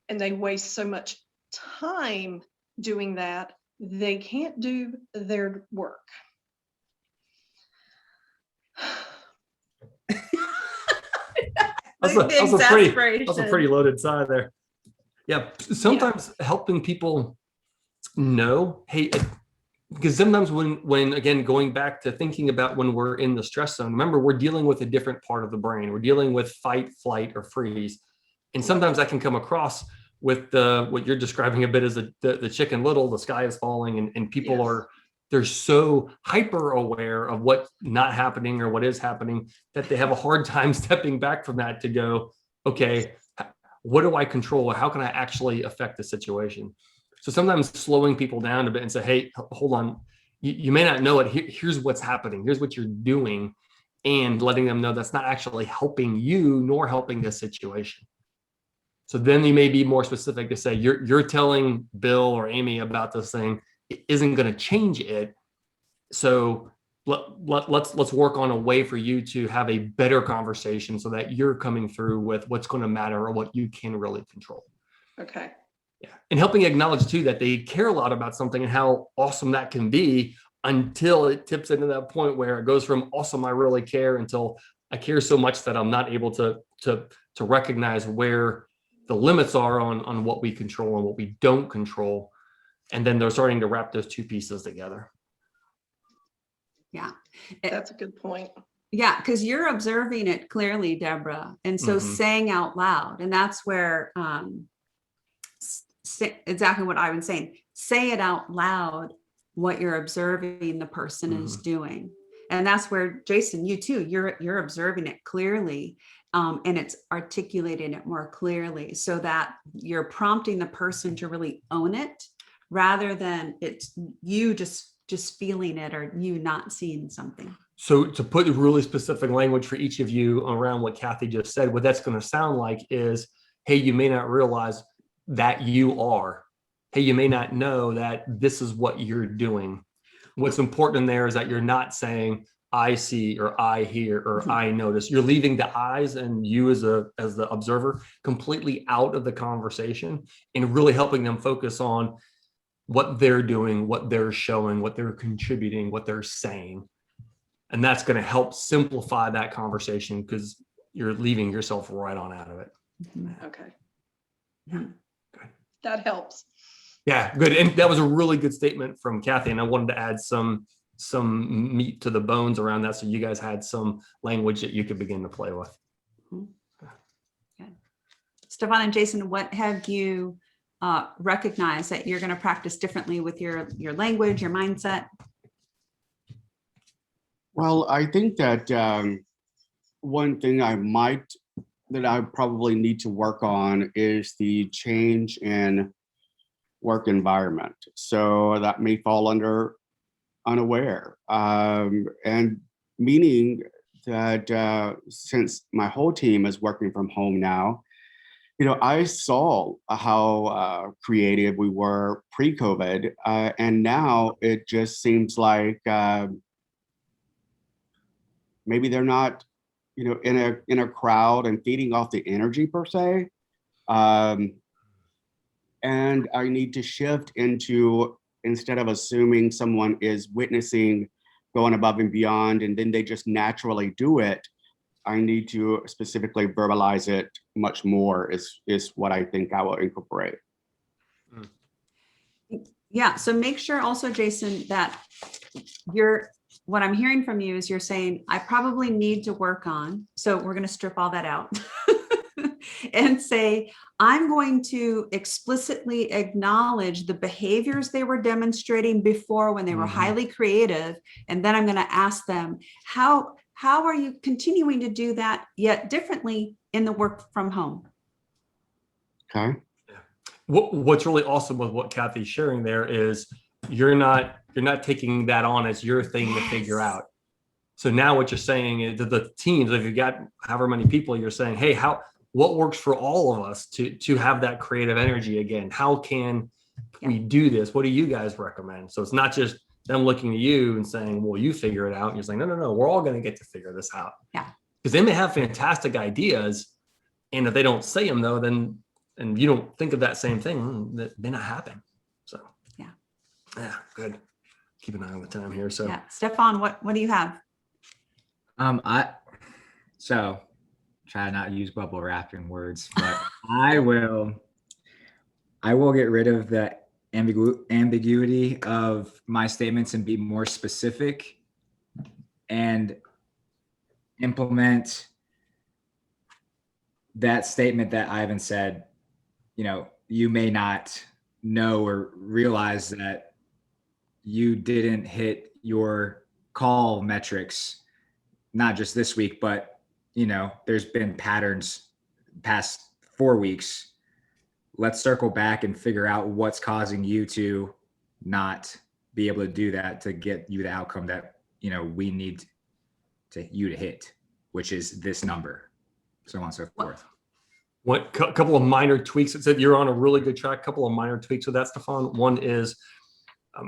And they waste so much time doing that, they can't do their work. That's a pretty loaded side there. Yeah, sometimes helping people know, hey, because sometimes when again, going back to thinking about when we're in the stress zone, remember, we're dealing with a different part of the brain. We're dealing with fight, flight, or freeze. And sometimes that can come across with what you're describing a bit as the Chicken Little, the sky is falling, and people they're so hyper aware of what's not happening or what is happening that they have a hard time stepping back from that to go, okay, what do I control? How can I actually affect the situation? So sometimes slowing people down a bit and say, hey, hold on, you may not know it. Here's what's happening. Here's what you're doing. And letting them know that's not actually helping you nor helping this situation. So then you may be more specific to say, you're telling Bill or Amy about this thing. It isn't going to change it. So let's work on a way for you to have a better conversation so that you're coming through with what's going to matter or what you can really control. Okay. Yeah. And helping acknowledge too that they care a lot about something and how awesome that can be until it tips into that point where it goes from awesome, I really care, until I care so much that I'm not able to recognize where the limits are on what we control and what we don't control. And then they're starting to wrap those two pieces together. Yeah. That's a good point. Yeah, because you're observing it clearly, Deborah. And so saying out loud, and that's where exactly what I've been saying, say it out loud, what you're observing the person is doing. And that's where, Jason, you too, you're observing it clearly, and it's articulating it more clearly so that you're prompting the person to really own it rather than it's you just feeling it or you not seeing something. So to put really specific language for each of you around what Kathy just said, what that's going to sound like is, hey, you may not realize that you are. Hey, you may not know that this is what you're doing. What's important in there is that you're not saying, I see, or I hear, or I notice. You're leaving the eyes and you as the observer completely out of the conversation and really helping them focus on what they're doing, what they're showing, what they're contributing, what they're saying. And that's going to help simplify that conversation because you're leaving yourself right on out of it. Okay. Yeah. Good. That helps. Yeah, good. And that was a really good statement from Kathy. And I wanted to add some meat to the bones around that, so you guys had some language that you could begin to play with. Good. Stefan and Jason, what have you recognized that you're going to practice differently with your language, your mindset? Well, I think that one thing that I probably need to work on is the change in work environment. So that may fall under unaware, and meaning that since my whole team is working from home now, I saw how creative we were pre-COVID, and now it just seems like maybe they're not, in a crowd and feeding off the energy per se. And I need to shift into, instead of assuming someone is witnessing going above and beyond, and then they just naturally do it. I need to specifically verbalize it much more is what I think I will incorporate. Yeah, so make sure also, Jason, that what I'm hearing from you is you're saying, I probably need to work on, so we're going to strip all that out and say, I'm going to explicitly acknowledge the behaviors they were demonstrating before when they were highly creative. And then I'm going to ask them, how are you continuing to do that yet differently in the work from home? Okay. What's really awesome with what Kathy's sharing there is you're not taking that on as your thing to figure out. So now what you're saying is to the teams, if you've got however many people, you're saying, hey, what works for all of us to have that creative energy again? How can we do this? What do you guys recommend? So it's not just them looking to you and saying, well, you figure it out. And you're saying, no, we're all going to get to figure this out. Yeah. Because they may have fantastic ideas. And if they don't say them though, then, and you don't think of that same thing, that may not happen. So yeah, good. Keep an eye on the time here. So yeah, Stefan, what do you have? So try not to use bubble wrap in words, but I will get rid of the ambiguity of my statements and be more specific and implement that statement that Ivan said. You may not know or realize that you didn't hit your call metrics, not just this week, but there's been patterns past 4 weeks. Let's circle back and figure out what's causing you to not be able to do that to get you the outcome that we need you to hit, which is this number, so on and so forth. What couple of minor tweaks? It said you're on a really good track. Couple of minor tweaks with that, Stefan. One is,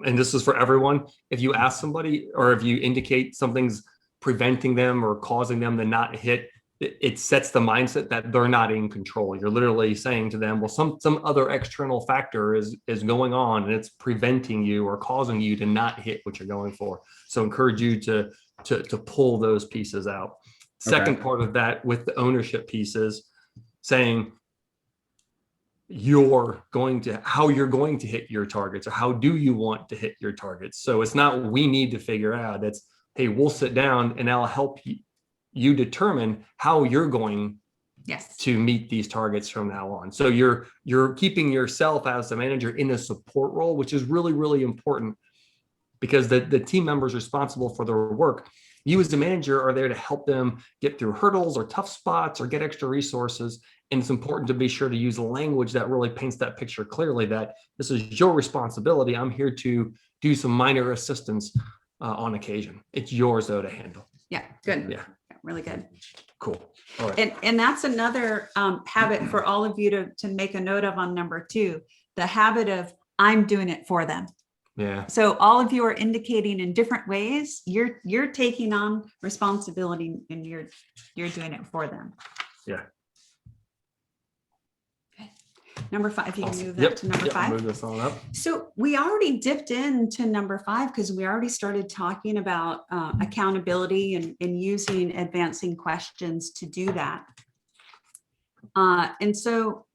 and this is for everyone, if you ask somebody or if you indicate something's preventing them or causing them to not hit, it sets the mindset that they're not in control. You're literally saying to them, well, some other external factor is going on and it's preventing you or causing you to not hit what you're going for. So encourage you to pull those pieces out. Second part of that with the ownership pieces, saying how you're going to hit your targets, or how do you want to hit your targets. So it's not we need to figure out, it's, hey, we'll sit down and I'll help you determine how you're going to meet these targets from now on. So you're keeping yourself as the manager in a support role, which is really, really important, because the team members responsible for their work, you as the manager are there to help them get through hurdles or tough spots or get extra resources. And it's important to be sure to use language that really paints that picture clearly, that this is your responsibility. I'm here to do some minor assistance on occasion. It's yours though to handle. Yeah, good. Yeah, really good. Cool. All right. And that's another habit for all of you to make a note of on number 2, the habit of I'm doing it for them. Yeah. So all of you are indicating in different ways you're taking on responsibility and you're doing it for them. Yeah. Okay. Number 5, you can Awesome. move that to number 5. Move this on up. So we already dipped into number 5 because we already started talking about accountability and using advancing questions to do that. And so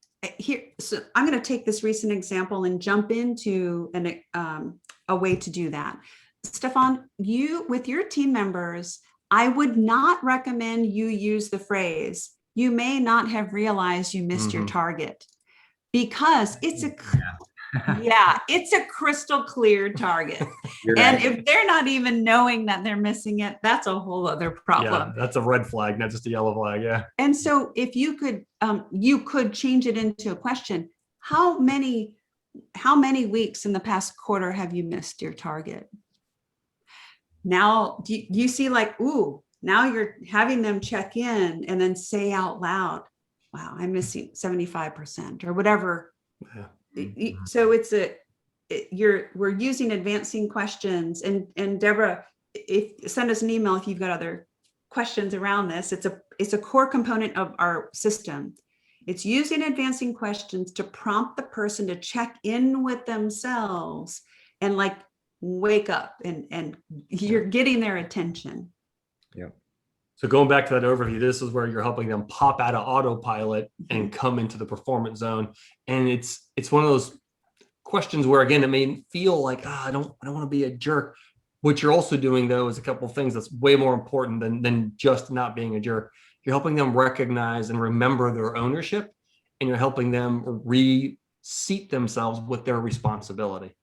I'm going to take this recent example and jump into a way to do that. Stefan, with your team members, I would not recommend you use the phrase, you may not have realized you missed your target, because it's it's a crystal clear target. And if they're not even knowing that they're missing it, that's a whole other problem. Yeah, that's a red flag, not just a yellow flag. Yeah. And so if you could change it into a question, how many weeks in the past quarter have you missed your target? Now, do you see like, ooh, now you're having them check in and then say out loud, wow, I'm missing 75% or whatever. Yeah. So we're using advancing questions, and Deborah, send us an email if you've got other questions around this. It's a core component of our system. It's using advancing questions to prompt the person to check in with themselves and like wake up and you're getting their attention. So going back to that overview, this is where you're helping them pop out of autopilot and come into the performance zone. And it's one of those questions where, again, it may feel like, I don't want to be a jerk. What you're also doing, though, is a couple of things that's way more important than just not being a jerk. You're helping them recognize and remember their ownership, and you're helping them reseat themselves with their responsibility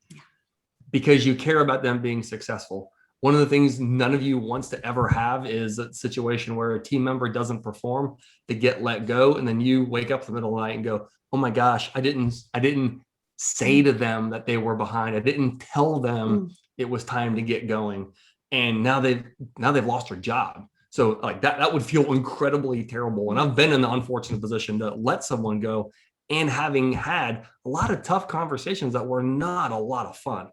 because you care about them being successful. One of the things none of you wants to ever have is a situation where a team member doesn't perform, to get let go, and then you wake up in the middle of the night and go, "Oh my gosh, I didn't say to them that they were behind. I didn't tell them it was time to get going." And now they've lost their job. So like that would feel incredibly terrible. And I've been in the unfortunate position to let someone go, and having had a lot of tough conversations that were not a lot of fun.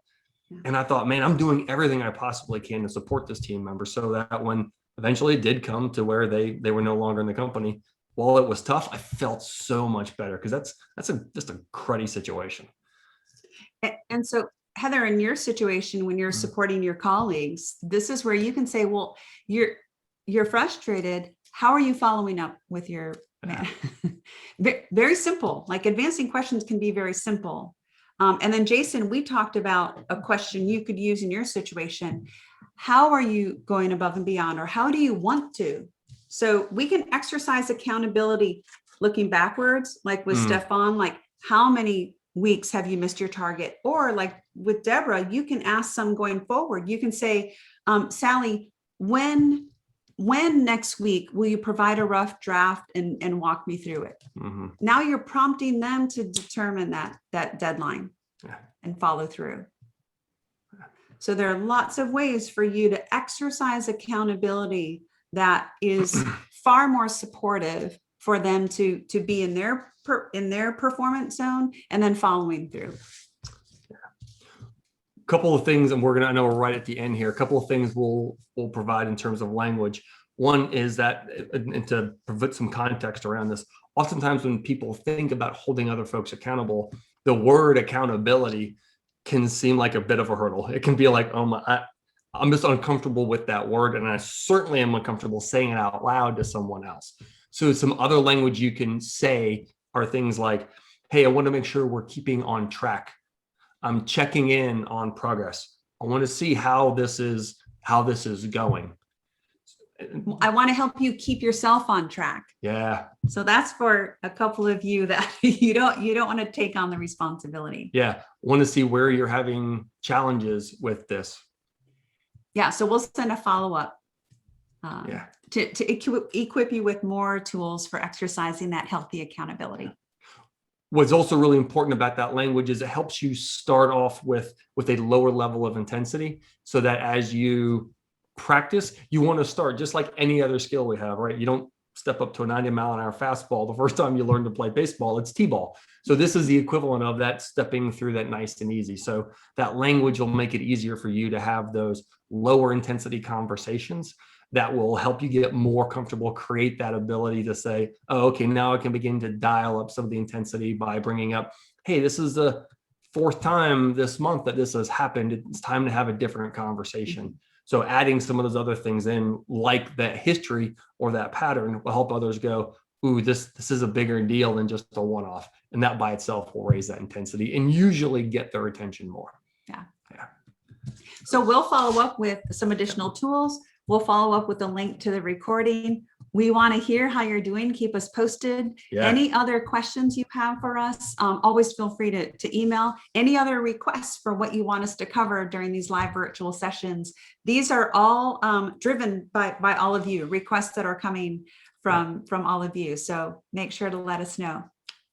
And I thought, man, I'm doing everything I possibly can to support this team member, so that when eventually it did come to where they were no longer in the company, while it was tough, I felt so much better, because that's just a cruddy situation. And so, Heather, in your situation, when you're supporting your colleagues, this is where you can say, well, you're frustrated. How are you following up with your man? Very simple. Like, advancing questions can be very simple. And then, Jason, we talked about a question you could use in your situation. How are you going above and beyond, or how do you want to? So we can exercise accountability looking backwards, like with Stefan, like, how many weeks have you missed your target? Or like with Deborah, you can ask some going forward. You can say, Sally, when next week will you provide a rough draft and walk me through it? Now you're prompting them to determine that deadline and follow through. So there are lots of ways for you to exercise accountability that is far more supportive for them to be in their performance zone and then following through. Couple of things, and I know we're right at the end here. A couple of things we'll provide in terms of language. One is that, and to put some context around this, oftentimes when people think about holding other folks accountable, the word accountability can seem like a bit of a hurdle. It can be like, I'm just uncomfortable with that word, and I certainly am uncomfortable saying it out loud to someone else. So some other language you can say are things like, hey, I want to make sure we're keeping on track. I'm checking in on progress. I want to see how this is going. I want to help you keep yourself on track. Yeah. So that's for a couple of you that you don't want to take on the responsibility. Yeah. Want to see where you're having challenges with this. Yeah. So we'll send a follow-up to equip you with more tools for exercising that healthy accountability. What's also really important about that language is it helps you start off with a lower level of intensity, so that as you practice, you want to start just like any other skill we have, right? You don't step up to a 90-mile-an-hour fastball the first time you learn to play baseball. It's t-ball. So this is the equivalent of that, stepping through that nice and easy. So that language will make it easier for you to have those lower intensity conversations that will help you get more comfortable, create that ability to say, oh, okay, now I can begin to dial up some of the intensity by bringing up, hey, this is the 4th time this month that this has happened. It's time to have a different conversation. So adding some of those other things in, like that history or that pattern, will help others go, ooh, this is a bigger deal than just a one-off. And that by itself will raise that intensity and usually get their attention more. Yeah. So we'll follow up with some additional tools. We'll follow up with a link to the recording. We want to hear how you're doing. Keep us posted. Yeah. Any other questions you have for us, always feel free to email. Any other requests for what you want us to cover during these live virtual sessions. These are all driven by all of you, requests that are coming from all of you. So make sure to let us know.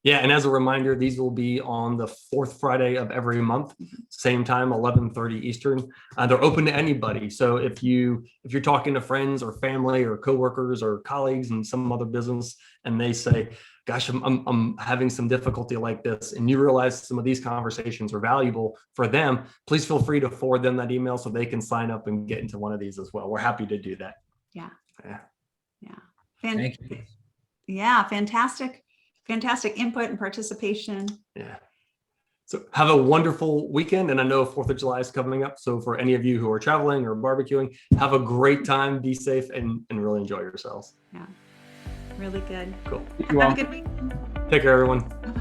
Yeah, and as a reminder, these will be on the 4th Friday of every month, same time, 11:30 Eastern. They're open to anybody. So if you're talking to friends or family or coworkers or colleagues in some other business, and they say, "Gosh, I'm having some difficulty like this," and you realize some of these conversations are valuable for them, please feel free to forward them that email so they can sign up and get into one of these as well. We're happy to do that. Yeah. Thank you. Yeah, fantastic input and participation. Yeah. So have a wonderful weekend. And I know 4th of July is coming up. So for any of you who are traveling or barbecuing, have a great time, be safe, and really enjoy yourselves. Yeah, really good. Cool. Have a good week. Take care, everyone. Bye-bye.